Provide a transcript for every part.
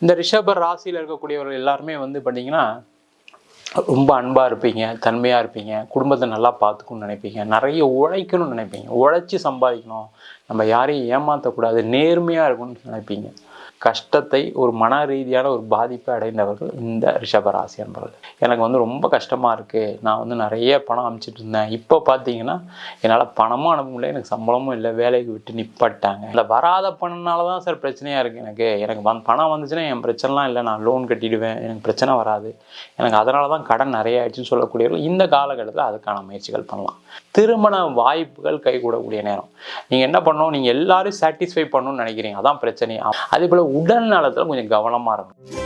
இந்த ரிஷப ராசியில் இருக்கக்கூடியவர்கள் எல்லாருமே பார்த்தீங்கன்னா ரொம்ப அன்பாக இருப்பீங்க, தன்மையாக இருப்பீங்க, குடும்பத்தை நல்லா பார்த்துக்கணும்னு நினைப்பீங்க, நிறைய உழைக்கணும்னு நினைப்பீங்க, உழைச்சி சம்பாதிக்கணும், நம்ம யாரையும் ஏமாற்றக்கூடாது, நேர்மையாக இருக்கணும்னு நினைப்பீங்க. கஷ்டத்தை ஒரு மன ரீதியான ஒரு பாதிப்பை அடைந்தவர்கள் இந்த ரிஷபராசி அன்பர்கள். எனக்கு ரொம்ப கஷ்டமாக இருக்குது, நான் நிறைய பணம் அனுப்பிச்சிட்டு இருந்தேன், இப்போ பார்த்தீங்கன்னா என்னால் பணமும் அனுப்ப முடியல, எனக்கு சம்பளமும் இல்லை, வேலைக்கு விட்டு நிப்பாட்டாங்க. இல்லை வராத பணம்னால தான் சார் பிரச்சனையாக இருக்குது. எனக்கு பணம் வந்துச்சுன்னா என் பிரச்சனைலாம் இல்லை, நான் லோன் கட்டிடுவேன், எனக்கு பிரச்சனை வராது, எனக்கு அதனால தான் கடன் நிறைய ஆயிடுச்சுன்னு சொல்லக்கூடியவர்கள் இந்த காலகட்டத்தில் அதுக்கான முயற்சிகள் பண்ணலாம். திருமண வாய்ப்புகள் கைகூடக்கூடிய நேரம். நீங்கள் என்ன பண்ணணும், நீங்கள் எல்லாரும் சாட்டிஸ்ஃபை பண்ணணும்னு நினைக்கிறீங்க, அதான் பிரச்சனை. அதே போல் உடல் நலத்தில் கொஞ்சம் கவனமாக இருக்கும்.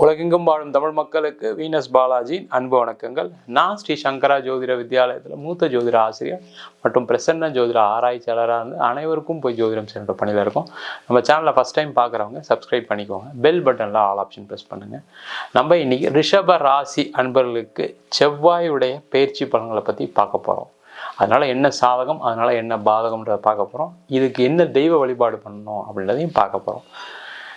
உலகெங்கும் வாழும் தமிழ் மக்களுக்கு வீனஸ் பாலாஜியின் அன்பு வணக்கங்கள். நான் ஸ்ரீ சங்கரா ஜோதிட வித்யாலயத்தில் மூத்த ஜோதிட ஆசிரியர் மற்றும் பிரசன்ன ஜோதிட ஆராய்ச்சியாளராக அனைவருக்கும் போய் ஜோதிடம் சென்ற பணியில் இருக்கும். நம்ம சேனலில் ஃபஸ்ட் டைம் பார்க்குறவங்க சப்ஸ்கிரைப் பண்ணிக்கோங்க, பெல் பட்டனில் ஆல் ஆப்ஷன் ப்ரெஸ் பண்ணுங்கள். நம்ம இன்றைக்கி ரிஷப ராசி அன்பர்களுக்கு செவ்வாயுடைய பயிற்சி பலன்களை பற்றி பார்க்க போகிறோம். அதனால் என்ன சாதகம், அதனால் என்ன பாதகம்ன்றதை பார்க்க போகிறோம். இதுக்கு என்ன தெய்வ வழிபாடு பண்ணணும் அப்படின்றதையும் பார்க்க போகிறோம்.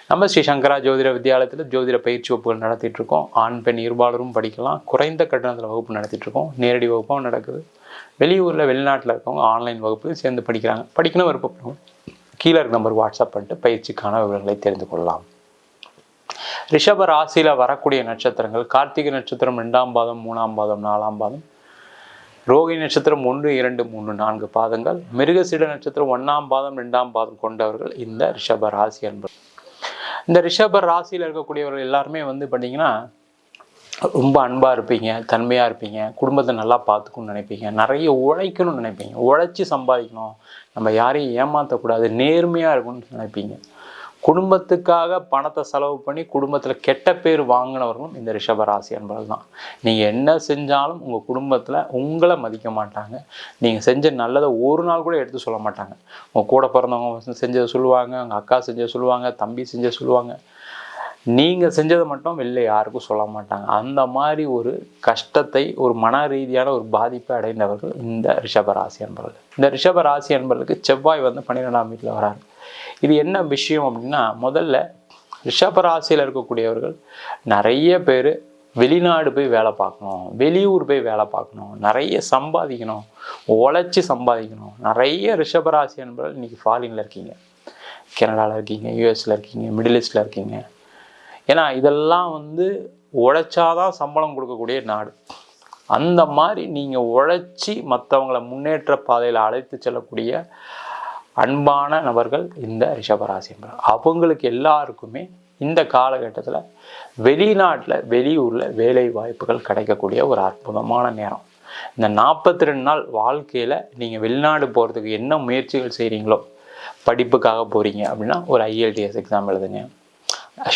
நம்ம ஸ்ரீ சங்கரா ஜோதிட வித்யாலயத்தில் ஜோதிட பயிற்சி வகுப்புகள் நடத்திட்டுருக்கோம். ஆண் பெண் இருபாலரும் படிக்கலாம். குறைந்த கட்டணத்தில் வகுப்பு நடத்திட்டுருக்கோம். நேரடி வகுப்பும் நடக்குது. வெளியூரில் வெளிநாட்டில் இருக்கவங்க ஆன்லைன் வகுப்பு சேர்ந்து படிக்கிறாங்க. படிக்கணும் விருப்பப்படுவோம், கீழே இருக்க நம்பருக்கு வாட்ஸ்அப் பண்ணிட்டு பயிற்சிக்கான விவரங்களை தெரிந்து கொள்ளலாம். ரிஷப ராசியில் வரக்கூடிய நட்சத்திரங்கள்: கார்த்திகை நட்சத்திரம் 2ஆம் பாதம், 3ஆம் பாதம், 4ஆம் பாதம். ரோகிணி நட்சத்திரம் 1, 2, 3, 4 பாதங்கள். மிருகசீட நட்சத்திரம் 1ஆம் பாதம், 2ஆம் பாதம் கொண்டவர்கள் இந்த ரிஷப ராசி என்பது. இந்த ரிஷப ராசியில் இருக்கக்கூடியவர்கள் எல்லாருமே பார்த்தீங்கன்னா ரொம்ப அன்பாக இருப்பீங்க, தன்மையாக இருப்பீங்க, குடும்பத்தை நல்லா பார்த்துக்கணும்னு நினைப்பீங்க, நிறைய உழைக்கணும்னு நினைப்பீங்க, உழைச்சி சம்பாதிக்கணும், நம்ம யாரையும் ஏமாற்றக்கூடாது, நேர்மையாக இருக்கணும்னு நினைப்பீங்க. குடும்பத்துக்காக பணத்தை செலவு பண்ணி குடும்பத்தில் கெட்ட பேர் வாங்கினவர்களும் இந்த ரிஷபராசி அன்பர்கள் தான். நீங்கள் என்ன செஞ்சாலும் உங்கள் குடும்பத்தில் உங்களை மதிக்க மாட்டாங்க. நீங்கள் செஞ்ச நல்லதை ஒரு நாள் கூட எடுத்து சொல்ல மாட்டாங்க. உங்கள் கூட பிறந்தவங்க செஞ்சதை சொல்லுவாங்க, உங்கள் அக்கா செஞ்சதை சொல்லுவாங்க, தம்பி செஞ்சதை சொல்லுவாங்க. நீங்கள் செஞ்சதை மட்டும் வெளில யாருக்கும் சொல்ல மாட்டாங்க. அந்த மாதிரி ஒரு கஷ்டத்தை ஒரு மன ரீதியான ஒரு பாதிப்பை அடைந்தவர்கள் இந்த ரிஷபராசி அன்பர்கள். இந்த ரிஷபராசி அன்பர்களுக்கு செவ்வாய் 12ஆம் வீட்டில் வராரு. இது என்ன விஷயம் அப்படின்னா, முதல்ல ரிஷபராசியில் இருக்கக்கூடியவர்கள் நிறைய பேர் வெளிநாடு போய் வேலை பார்க்கணும், வெளியூர் போய் வேலை பார்க்கணும், நிறைய சம்பாதிக்கணும், உழைச்சி சம்பாதிக்கணும். நிறைய ரிஷபராசி என்பவர்கள் இன்றைக்கி ஃபாரினில் இருக்கீங்க, கனடாவில் இருக்கீங்க, யூஎஸில் இருக்கீங்க, மிடில் ஈஸ்டில் இருக்கீங்க. ஏன்னா இதெல்லாம் உழைச்சாதான் சம்பளம் கொடுக்கக்கூடிய நாடு. அந்த மாதிரி நீங்கள் உழைச்சி மற்றவங்களை முன்னேற்ற பாதையில் அழைத்து செல்லக்கூடிய அன்பான நபர்கள் இந்த ரிஷபராசி என்பவர். அவங்களுக்கு எல்லாருக்குமே இந்த காலகட்டத்தில் வெளிநாட்டில் வெளியூரில் வேலை வாய்ப்புகள் கிடைக்கக்கூடிய ஒரு அற்புதமான நேரம். இந்த 42 நாள் வாழ்க்கையில் நீங்கள் வெளிநாடு போகிறதுக்கு என்ன முயற்சிகள் செய்கிறீங்களோ, படிப்புக்காக போகிறீங்க அப்படின்னா ஒரு IELTS எக்ஸாம் எழுதுங்க,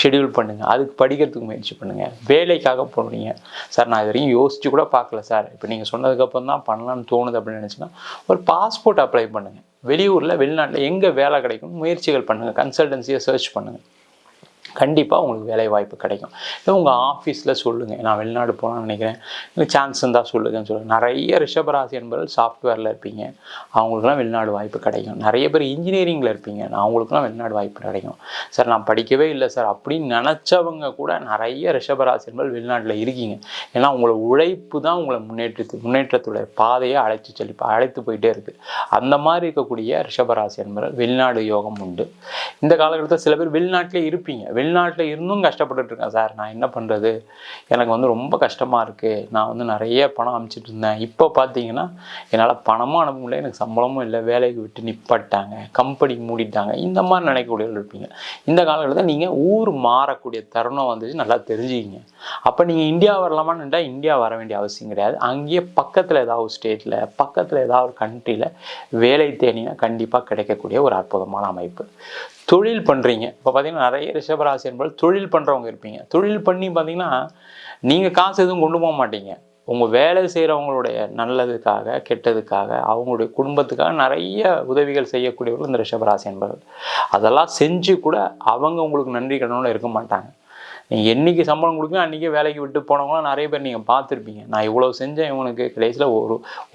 ஷெடியூல் பண்ணுங்கள், அதுக்கு படிக்கிறதுக்கு முயற்சி பண்ணுங்கள். வேலைக்காக போகிறீங்க, சார் நான் இது வரைக்கும் யோசிச்சு கூட பார்க்கல சார், இப்போ நீங்கள் சொன்னதுக்கப்புறம் தான் பண்ணலான்னு தோணுது அப்படின்னு நினச்சின்னா ஒரு பாஸ்போர்ட் அப்ளை பண்ணுங்கள். வெளியூரில் வெளிநாட்டில் எங்கே வேலை கிடைக்கும் முயற்சிகள் பண்ணுங்கள், கன்சல்டன்சியை சர்ச் பண்ணுங்கள், கண்டிப்பாக உங்களுக்கு வேலை வாய்ப்பு கிடைக்கும். இல்லை உங்கள் ஆஃபீஸில் சொல்லுங்கள், நான் வெளிநாடு போகலான்னு நினைக்கிறேன், எனக்கு சான்ஸ் இருந்தால் சொல்லுங்கன்னு சொல்லுங்கள். நிறைய ரிஷபராசி என்பவர்கள் சாஃப்ட்வேரில் இருப்பீங்க, அவங்களுக்குலாம் வெளிநாடு வாய்ப்பு கிடைக்கும். நிறைய பேர் இன்ஜினியரிங்கில் இருப்பீங்க, அவங்களுக்குலாம் வெளிநாடு வாய்ப்பு கிடைக்கும். சார் நான் படிக்கவே இல்லை சார் அப்படின்னு நினச்சவங்க கூட நிறைய ரிஷபராசி என்பவர்கள் வெளிநாட்டில் இருக்கீங்க. ஏன்னா உங்களோட உழைப்பு தான் உங்களை முன்னேற்றத்துடைய பாதையை அழைத்து போயிட்டே இருக்குது. அந்த மாதிரி இருக்கக்கூடிய ரிஷபராசி என்பவர்கள் வெளிநாடு யோகம் உண்டு. இந்த காலகட்டத்தில் சில பேர் வெளிநாட்டிலே இருப்பீங்க, வெளிநாட்டில் இருந்தும் கஷ்டப்பட்டுட்டு இருக்கேன் சார், நான் என்ன பண்ணுறது, எனக்கு ரொம்ப கஷ்டமாக இருக்குது, நான் நிறைய பணம் அனுப்பிச்சிட்டு இருந்தேன், இப்போ பார்த்தீங்கன்னா என்னால் பணமும் அனுப்ப முடியல, எனக்கு சம்பளமும் இல்லை, வேலைக்கு விட்டு நிப்பாட்டாங்க, கம்பெனி மூடிட்டாங்க. இந்த மாதிரி நினைக்கக்கூடியவர்கள் இருப்பீங்க. இந்த காலகட்டத்தில் நீங்கள் ஊர் மாறக்கூடிய தருணம் வந்துச்சு, நல்லா தெரிஞ்சுக்கிங்க. அப்போ நீங்கள் இந்தியா வரலாமான்னு இந்தியா வர வேண்டிய அவசியம் கிடையாது. அங்கேயே பக்கத்தில் ஏதாவது ஒரு ஸ்டேட்டில், பக்கத்தில் ஏதாவது ஒரு கண்ட்ரியில் வேலை தேடினா கண்டிப்பாக கிடைக்கக்கூடிய ஒரு அற்புதமான அமைப்பு. தொழில் பண்ணுறீங்க, இப்போ பார்த்தீங்கன்னா நிறைய ரிஷபராசி என்பது தொழில் பண்ணுறவங்க இருப்பீங்க. தொழில் பண்ணி பார்த்தீங்கன்னா நீங்கள் காசு எதுவும் கொண்டு போக மாட்டீங்க. உங்கள் வேலை செய்கிறவங்களுடைய நல்லதுக்காக கெட்டதுக்காக அவங்களுடைய குடும்பத்துக்காக நிறைய உதவிகள் செய்யக்கூடியவர்கள் இந்த ரிஷபராசி என்பவர்கள். அதெல்லாம் செஞ்சு கூட அவங்க உங்களுக்கு நன்றி கடனோடு இருக்க மாட்டாங்க. நீங்கள் என்றைக்கு சம்பளம் கொடுப்பீங்க அன்றைக்கே வேலைக்கு விட்டு போனவங்களாம் நிறைய பேர் நீங்கள் பார்த்துருப்பீங்க. நான் இவ்வளோ செஞ்சேன் இவனுக்கு கடைசியில்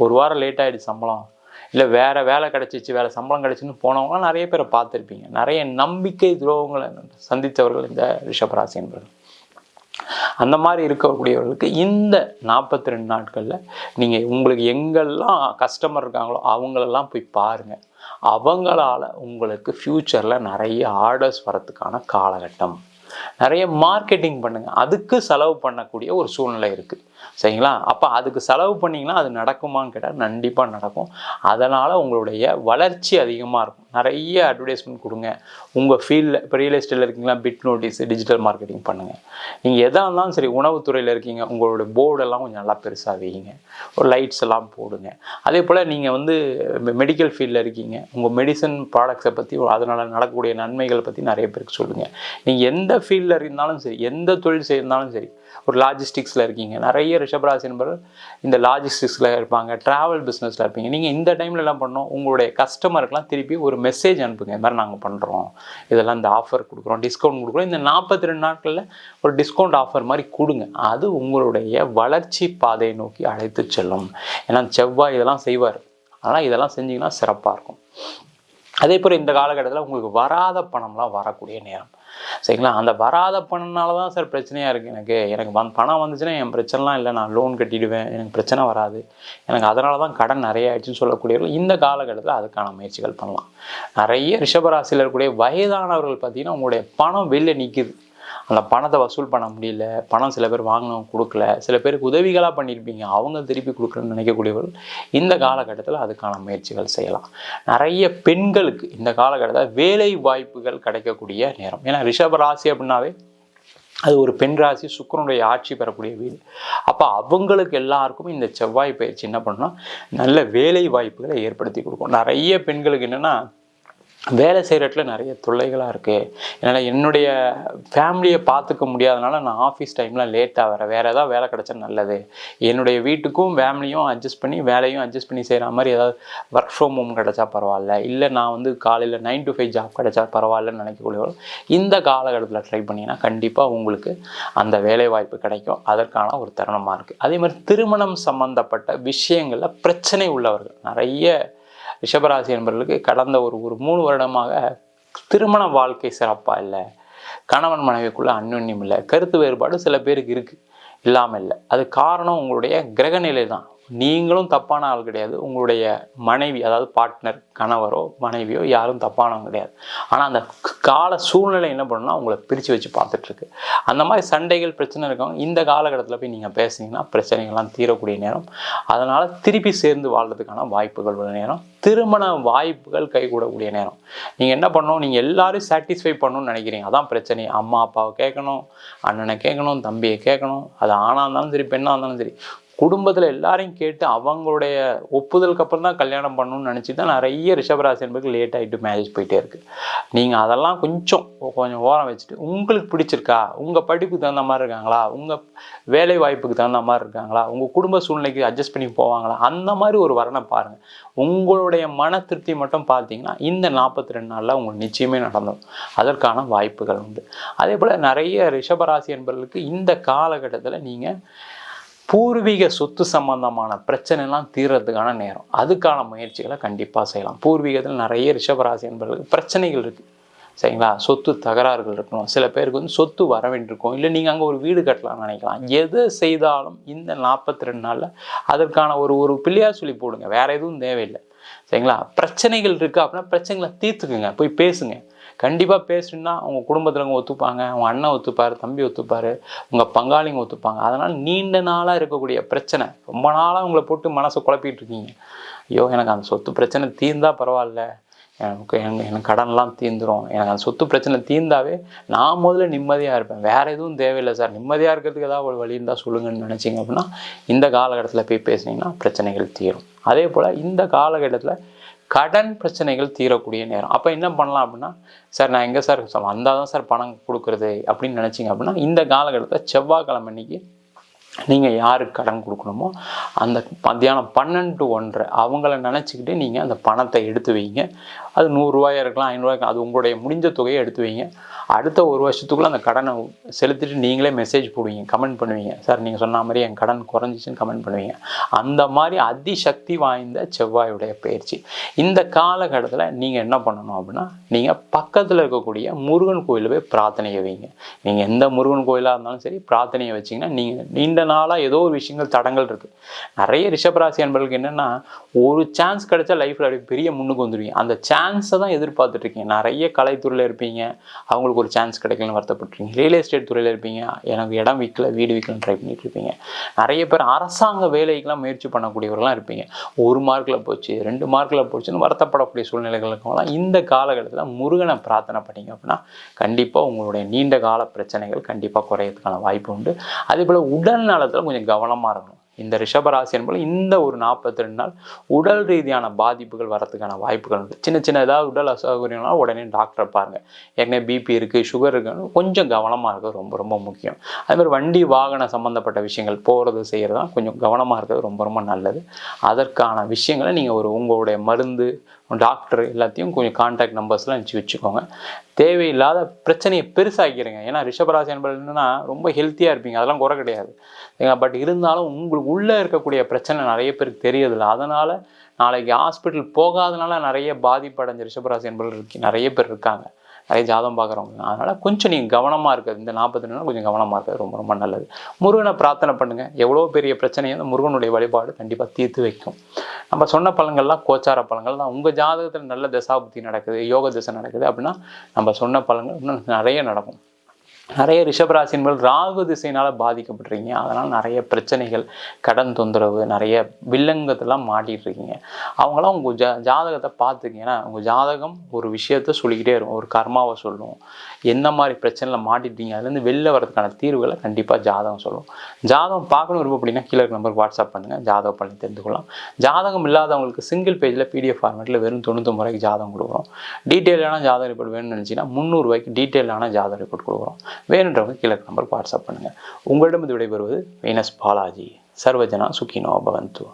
ஒரு வாரம் லேட் ஆகிடுச்சு சம்பளம், இல்லை வேறு வேலை கிடச்சிச்சு, வேறு சம்பளம் கிடச்சின்னு போனவங்களாம் நிறைய பேரை பார்த்துருப்பீங்க. நிறைய நம்பிக்கை துரோகங்களை சந்தித்தவர்கள் இந்த ரிஷபராசி என்பவர்கள். அந்த மாதிரி இருக்கக்கூடியவர்களுக்கு இந்த 42 நாட்களில் நீங்கள் உங்களுக்கு எங்கெல்லாம் கஸ்டமர் இருக்காங்களோ அவங்களெல்லாம் போய் பாருங்கள். அவங்களால உங்களுக்கு ஃப்யூச்சரில் நிறைய ஆர்டர்ஸ் வரத்துக்கான காலகட்டம். நிறைய மார்க்கெட்டிங் பண்ணுங்கள், அதுக்கு செலவு பண்ணக்கூடிய ஒரு சூழ்நிலை இருக்குது. சரிங்களா? அப்போ அதுக்கு செலவு பண்ணிங்கன்னா அது நடக்குமான்னு கேட்டால் கண்டிப்பாக நடக்கும். அதனால் உங்களுடைய வளர்ச்சி அதிகமாக இருக்கும். நிறைய அட்வர்டைஸ்மெண்ட் கொடுங்க. உங்கள் ஃபீல்டில் இப்போ ரியல் எஸ்டேட்டில் இருக்கீங்களா, பிட் நோட்டீஸ், டிஜிட்டல் மார்க்கெட்டிங் பண்ணுங்கள். நீங்கள் எதாக இருந்தாலும் சரி, உணவுத்துறையில் இருக்கீங்க, உங்களுடைய போர்டெல்லாம் கொஞ்சம் நல்லா பெருசாக வைங்க, ஒரு லைட்ஸ் எல்லாம் போடுங்க. அதே போல் நீங்கள் வந்து மெடிக்கல் ஃபீல்டில் இருக்கீங்க, உங்கள் மெடிசன் ப்ராடக்ட்ஸை பற்றி, அதனால் நடக்கக்கூடிய நன்மைகளை பற்றி நிறைய பேருக்கு சொல்லுங்கள். நீங்கள் எந்த ஃபீல்டில் இருந்தாலும் சரி, எந்த தொழில் செய்யிருந்தாலும் சரி, ஒரு லாஜிஸ்டிக்ஸில் இருக்கீங்க, நிறைய ரிஷபராசி என்பவர்கள் இந்த லாஜிஸ்டிக்ஸில் இருப்பாங்க, ட்ராவல் பிஸ்னஸில் இருப்பீங்க. நீங்கள் இந்த டைமில் எல்லாம் பண்ணணும், உங்களுடைய கஸ்டமருக்கெலாம் திருப்பி ஒரு மெசேஜ் அனுப்புங்க. இது மாதிரி நாங்கள் பண்ணுறோம், இதெல்லாம் இந்த ஆஃபர் கொடுக்குறோம், டிஸ்கவுண்ட் கொடுக்குறோம், இந்த 42 நாட்களில் ஒரு டிஸ்கவுண்ட் ஆஃபர் மாதிரி கொடுங்க. அது உங்களுடைய வளர்ச்சி பாதையை நோக்கி அழைத்து செல்லும். ஏன்னா செவ்வாய் இதெல்லாம் செய்வார். அதனால் இதெல்லாம் செஞ்சிங்கன்னா சிறப்பாக இருக்கும். அதே போல் இந்த காலகட்டத்தில் உங்களுக்கு வராத பணம்லாம் வரக்கூடிய நேரம். சரிங்களா? அந்த வராத பணம்னால தான் சார் பிரச்சனையாக இருக்குது. எனக்கு பணம் வந்துச்சுன்னா என் பிரச்சனைலாம் இல்லை, நான் லோன் கட்டிடுவேன், எனக்கு பிரச்சனை வராது, எனக்கு அதனால தான் கடன் நிறைய ஆயிடுச்சுன்னு சொல்லக்கூடியவர்கள் இந்த காலகட்டத்தில் அதுக்கான முயற்சிகள் பண்ணலாம். நிறைய ரிஷபராசியில் இருக்கக்கூடிய வயதானவர்கள் பார்த்திங்கன்னா உங்களுடைய பணம் வெளில நிற்கிது. அந்த பணத்தை வசூல் பண்ண முடியல, பணம் சில பேர் வாங்கினவங்க கொடுக்கல, சில பேருக்கு உதவிகளாக பண்ணியிருப்பீங்க, அவங்க திருப்பி கொடுக்குறேன்னு நினைக்கக்கூடியவர்கள் இந்த காலகட்டத்தில் அதுக்கான முயற்சிகள் செய்யலாம். நிறைய பெண்களுக்கு இந்த காலகட்டத்தில் வேலை வாய்ப்புகள் கிடைக்கக்கூடிய நேரம். ஏன்னா ரிஷபராசி அப்படின்னாவே அது ஒரு பெண் ராசி, சுக்கிரனுடைய ஆட்சி பெறக்கூடிய வீடு. அப்போ அவங்களுக்கு எல்லாருக்கும் இந்த செவ்வாய் பயிற்சி என்ன பண்ணணும்னா நல்ல வேலை வாய்ப்புகளை ஏற்படுத்தி கொடுக்கும். நிறைய பெண்களுக்கு என்னென்னா வேலை செய்கிற இடத்துல நிறைய தொல்லைகளாக இருக்குது. என்னால் என்னுடைய ஃபேமிலியை பார்த்துக்க முடியாதனால நான் ஆஃபீஸ் டைமில் லேட்டாக வரேன், வேறு ஏதாவது வேலை கிடச்சா நல்லது, என்னுடைய வீட்டுக்கும் ஃபேமிலியும் அட்ஜஸ்ட் பண்ணி வேலையும் அட்ஜஸ்ட் பண்ணி செய்கிற மாதிரி ஏதாவது ஒர்க் ஃப்ரம் ஹோம் கிடச்சா பரவாயில்ல, இல்லை நான் வந்து காலையில் 9 to 5 ஜாப் கிடச்சா பரவாயில்லன்னு நினைக்கக்கூடியவர்கள் இந்த காலகட்டத்தில் ட்ரை பண்ணிங்கன்னா கண்டிப்பாக உங்களுக்கு அந்த வேலை வாய்ப்பு கிடைக்கும். அதற்கான ஒரு தருணமாக இருக்குது. அதே மாதிரி திருமணம் சம்மந்தப்பட்ட விஷயங்களில் பிரச்சனை உள்ளவர்கள் நிறைய ரிஷபராசி என்பவர்களுக்கு கடந்த ஒரு 3 வருடமாக திருமண வாழ்க்கை சிறப்பாக இல்லை, கணவன் மனைவிக்குள்ள அந்யோன்யம் இல்லை, கருத்து வேறுபாடு சில பேருக்கு இருக்குது, இல்லாமல் இல்லை. அது காரணம் உங்களுடைய கிரகநிலை தான். நீங்களும் தப்பான ஆள் கிடையாது, உங்களுடைய மனைவி அதாவது பார்ட்னர், கணவரோ மனைவியோ யாரும் தப்பானவங்க கிடையாது. ஆனால் அந்த கால சூழ்நிலை என்ன பண்ணணும்னா உங்களை பிரித்து வச்சு பார்த்துட்ருக்கு. அந்த மாதிரி சண்டைகள் பிரச்சனை இருக்கவங்க இந்த காலகட்டத்தில் போய் நீங்கள் பேசுனீங்கன்னா பிரச்சனைகள்லாம் தீரக்கூடிய நேரம். அதனால் திருப்பி சேர்ந்து வாழ்றதுக்கான வாய்ப்புகள் உள்ள நேரம். திருமண வாய்ப்புகள் கைகூடக்கூடிய நேரம். நீங்கள் என்ன பண்ணணும், நீங்கள் எல்லாரும் சாட்டிஸ்ஃபை பண்ணணும்னு நினைக்கிறீங்க, அதான் பிரச்சனை. அம்மா அப்பாவை கேட்கணும், அண்ணனை கேட்கணும், தம்பியை கேட்கணும், அது ஆணாக இருந்தாலும் சரி பெண்ணாக இருந்தாலும் சரி, குடும்பத்தில் எல்லாரையும் கேட்டு அவங்களுடைய ஒப்புதலுக்கு அப்புறம் தான் கல்யாணம் பண்ணணும்னு நினச்சி தான் நிறைய ரிஷபராசி என்பதுக்கு லேட் ஆகிட்டு மேரேஜ் போயிட்டே இருக்குது. நீங்கள் அதெல்லாம் கொஞ்சம் ஓரம் வச்சுட்டு உங்களுக்கு பிடிச்சிருக்கா, உங்கள் படிப்புக்கு தகுந்த மாதிரி இருக்காங்களா, உங்கள் வேலை வாய்ப்புக்கு தகுந்த மாதிரி இருக்காங்களா, உங்கள் குடும்ப சூழ்நிலைக்கு அட்ஜஸ்ட் பண்ணி போவாங்களா, அந்த மாதிரி ஒரு வரனை பாருங்கள். உங்களுடைய மன திருப்தி மட்டும் பார்த்தீங்கன்னா இந்த 42 நாளில் உங்களுக்கு நிச்சயமே நடந்துடும். அதற்கான வாய்ப்புகள் உண்டு. அதே போல் நிறைய ரிஷபராசி என்பவர்களுக்கு இந்த காலகட்டத்தில் நீங்கள் பூர்வீக சொத்து சம்பந்தமான பிரச்சனைலாம் தீர்றதுக்கான நேரம். அதுக்கான முயற்சிகளை கண்டிப்பாக செய்யலாம். பூர்வீகத்தில் நிறைய ரிஷபராசி என்பவர்களுக்கு பிரச்சனைகள் இருக்குது. சரிங்களா? சொத்து தகராறுகள் இருக்கணும், சில பேருக்கு வந்து சொத்து வர வேண்டியிருக்கும், இல்லை நீங்கள் அங்கே ஒரு வீடு கட்டலாம்னு நினைக்கலாம். எது செய்தாலும் இந்த 42 நாளில் அதற்கான ஒரு பிள்ளையார் சொல்லி போடுங்க, வேறு எதுவும் தேவையில்லை. சரிங்களா? பிரச்சனைகள் இருக்குது அப்படின்னா பிரச்சனைகளை தீர்த்துக்குங்க, போய் பேசுங்க. கண்டிப்பாக பேசுனா உங்கள் குடும்பத்தில் ஒத்துப்பாங்க, உங்கள் அண்ணன் ஒத்துப்பார், தம்பி ஒத்துப்பார், உங்கள் பங்காளிங்க ஒத்துப்பாங்க. அதனால் நீண்ட நாளாக இருக்கக்கூடிய பிரச்சனை, ரொம்ப நாளாக உங்களை போட்டு மனசை குழப்பிட்டு இருக்கீங்க, ஐயோ எனக்கு அந்த சொத்து பிரச்சனை தீர்ந்தால் பரவாயில்ல, எனக்கு கடன்லாம் தீர்ந்துடும், எனக்கு அந்த சொத்து பிரச்சனை தீர்ந்தாவே நான் முதல்ல நிம்மதியாக இருப்பேன், வேறு எதுவும் தேவையில்லை சார், நிம்மதியாக இருக்கிறதுக்கு ஏதாவது ஒரு வழி இருந்தால் சொல்லுங்கன்னு நினச்சிங்க அப்படின்னா இந்த காலகட்டத்தில் போய் பேசுனீங்கன்னா பிரச்சனைகள் தீரும். அதே போல் இந்த காலகட்டத்தில் கடன் பிரச்சனைகள் தீரக்கூடிய நேரம். அப்போ என்ன பண்ணலாம் அப்படின்னா, சார் நான் எங்கே சார் வந்தால் தான் சார் பணம் கொடுக்குறது அப்படின்னு நினச்சிங்க அப்படின்னா இந்த காலகட்டத்தில் செவ்வாய்க்கிழமை அன்னைக்கு நீங்கள் யாருக்கு கடன் கொடுக்கணுமோ அந்த மத்தியானம் 12 to 1:30 அவங்கள நினச்சிக்கிட்டு நீங்கள் அந்த பணத்தை எடுத்து வைங்க. அது 100 ரூபாயா இருக்கலாம், 500 ரூபாய்க்கு, அது உங்களுடைய முடிஞ்ச தொகையை எடுத்து வைங்க. அடுத்த ஒரு வருஷத்துக்குள்ளே அந்த கடனை செலுத்திட்டு நீங்களே மெசேஜ் போடுவீங்க, கமெண்ட் பண்ணுவீங்க. சார் நீங்கள் சொன்ன மாதிரி என் கடன் குறைஞ்சிச்சின்னு கமெண்ட் பண்ணுவீங்க. அந்த மாதிரி அதிசக்தி வாய்ந்த செவ்வாயுடைய பயிற்சி. இந்த காலகட்டத்தில் நீங்கள் என்ன பண்ணணும் அப்படின்னா, நீங்கள் பக்கத்தில் இருக்கக்கூடிய முருகன் கோயிலில் போய் பிரார்த்தனையை வைங்க. நீங்கள் எந்த முருகன் கோயிலாக இருந்தாலும் சரி, பிரார்த்தனையை வச்சிங்கன்னா நீங்கள் நீண்ட நாளாக ஏதோ ஒரு விஷயங்கள் தடங்கள் இருக்குது. நிறைய ரிஷபராசி அன்பர்களுக்கு என்னென்னா, ஒரு சான்ஸ் கிடைச்சா லைஃப்பில் அப்படி பெரிய முன்னுக்கு வந்துடுவீங்க. அந்த சான்ஸை தான் எதிர்பார்த்துட்ருக்கீங்க. நிறைய கலைத்துறையில் இருப்பீங்க, அவங்களுக்கு ஒரு சான்ஸ் கிடைக்கலன்னு வருத்தப்பட்டுருக்கீங்க. ரியல் எஸ்டேட் துறையில் இருப்பீங்க, எனக்கு இடம் விற்கல, வீடு விற்கலன்னு ட்ரை பண்ணிட்டு இருப்பீங்க. நிறைய பேர் அரசாங்க வேலைக்கெலாம் முயற்சி பண்ணக்கூடியவர்களாம் இருப்பீங்க. 1 மார்க்கில் போச்சு, 2 மார்க்கில் போச்சுன்னு வருத்தப்படக்கூடிய சூழ்நிலைகளுக்கெல்லாம் இந்த காலகட்டத்தில் முருகனை பிரார்த்தனை பண்ணிங்க அப்படின்னா கண்டிப்பாக உங்களுடைய நீண்ட கால பிரச்சனைகள் கண்டிப்பாக குறையறதுக்கான வாய்ப்பு உண்டு. அதே போல் உடல் நலத்தில் கொஞ்சம் கவனமாக இருக்கணும். இந்த ரிஷபராசி என்பது இந்த ஒரு 42 நாள் உடல் ரீதியான பாதிப்புகள் வரதுக்கான வாய்ப்புகள் உண்டு. சின்ன சின்ன ஏதாவது உடல் அசௌகரியம்னா உடனே டாக்டரை பாருங்கள். ஏற்கனவே பிபி இருக்குது, சுகர் இருக்குன்னு கொஞ்சம் கவனமாக இருக்கிறது ரொம்ப ரொம்ப முக்கியம். அதேமாதிரி வண்டி வாகன சம்மந்தப்பட்ட விஷயங்கள் போகிறது செய்கிறதா கொஞ்சம் கவனமாக இருக்கிறது ரொம்ப ரொம்ப நல்லது. அதற்கான விஷயங்களை நீங்கள் உங்களுடைய மருந்து, டாக்டர் எல்லாத்தையும் கொஞ்சம் கான்டாக்ட் நம்பர்ஸ்லாம் வச்சுக்கோங்க. தேவையில்லாத பிரச்சனையை பெருசாக்கிடுங்க. ஏன்னா ரிஷபராசி என்பது என்னன்னா ரொம்ப ஹெல்த்தியாக இருப்பீங்க, அதெல்லாம் குறை கிடையாது. பட் இருந்தாலும் உங்களுக்கு உள்ளே இருக்கக்கூடிய பிரச்சனை நிறைய பேருக்கு தெரியறதில்ல. அதனால் நாளைக்கு ஹாஸ்பிட்டல் போகாதனால நிறைய பாதிப்படைஞ்ச ரிஷபராசி என்பது நிறைய பேர் இருக்காங்க, நிறைய ஜாதகம் பார்க்குறவங்க. அதனால் கொஞ்சம் நீங்கள் கவனமாக இருக்குது, இந்த 42 நாள் கொஞ்சம் கவனமாக இருக்கிறது ரொம்ப ரொம்ப நல்லது. முருகனை பிரார்த்தனை பண்ணுங்கள். எவ்வளோ பெரிய பிரச்சனையை அந்த முருகனுடைய வழிபாடு கண்டிப்பாக தீர்த்து வைக்கும். நம்ம சொன்ன பலன்கள்லாம் கோச்சார பலன்கள் தான். உங்கள் ஜாதகத்தில் நல்ல தசாபுத்தி நடக்குது, யோக திசை நடக்குது அப்படின்னா நம்ம சொன்ன பலன்கள் இன்னும் நிறைய நடக்கும். நிறைய ரிஷபராசி என்பது ராகு திசையினால் பாதிக்கப்பட்டிருக்கீங்க. அதனால் நிறைய பிரச்சனைகள், கடன் தொந்தரவு, நிறைய வில்லங்கத்தெல்லாம் மாட்டிகிட்டு இருக்கீங்க. அவங்களாம் உங்கள் ஜாதகத்தை பார்த்துக்கிங்க. ஏன்னா உங்கள் ஜாதகம் ஒரு விஷயத்த சொல்லிக்கிட்டே இருக்கும், ஒரு கர்மாவை சொல்லும். என்ன மாதிரி பிரச்சனையில் மாட்டிட்டீங்க, அதுலேருந்து வெளில வரதுக்கான தீர்வுகளை கண்டிப்பாக ஜாதகம் சொல்லும். ஜாதகம் பார்க்கணும் விருப்பம் அப்படின்னா கீழே நம்பருக்கு வாட்ஸ்அப் பண்ணுங்கள், ஜாதகம் பண்ணி தெரிந்து கொள்ளலாம். ஜாதகம் இல்லாதவங்களுக்கு சிங்கிள் பேஜில் PDF ஃபார்மேட்டில் வெறும் 99 ரூபாய்க்கு ஜாதகம் கொடுக்குறோம். டீட்டெயிலான ஜாதக ரிப்போர்ட் வேணும்னு நினச்சிங்கன்னா 300 ரூபாய்க்கு டீட்டெயிலான ஜாதக ரிப்போர்ட் கொடுக்குறோம். வேணுன்றவங்க கீழே நம்பருக்கு வாட்ஸ்அப் பண்ணுங்கள். உங்களிடம் இது விடைபெறுவது வீனஸ் பாலாஜி. சர்வஜனா சுகினோ பவந்து.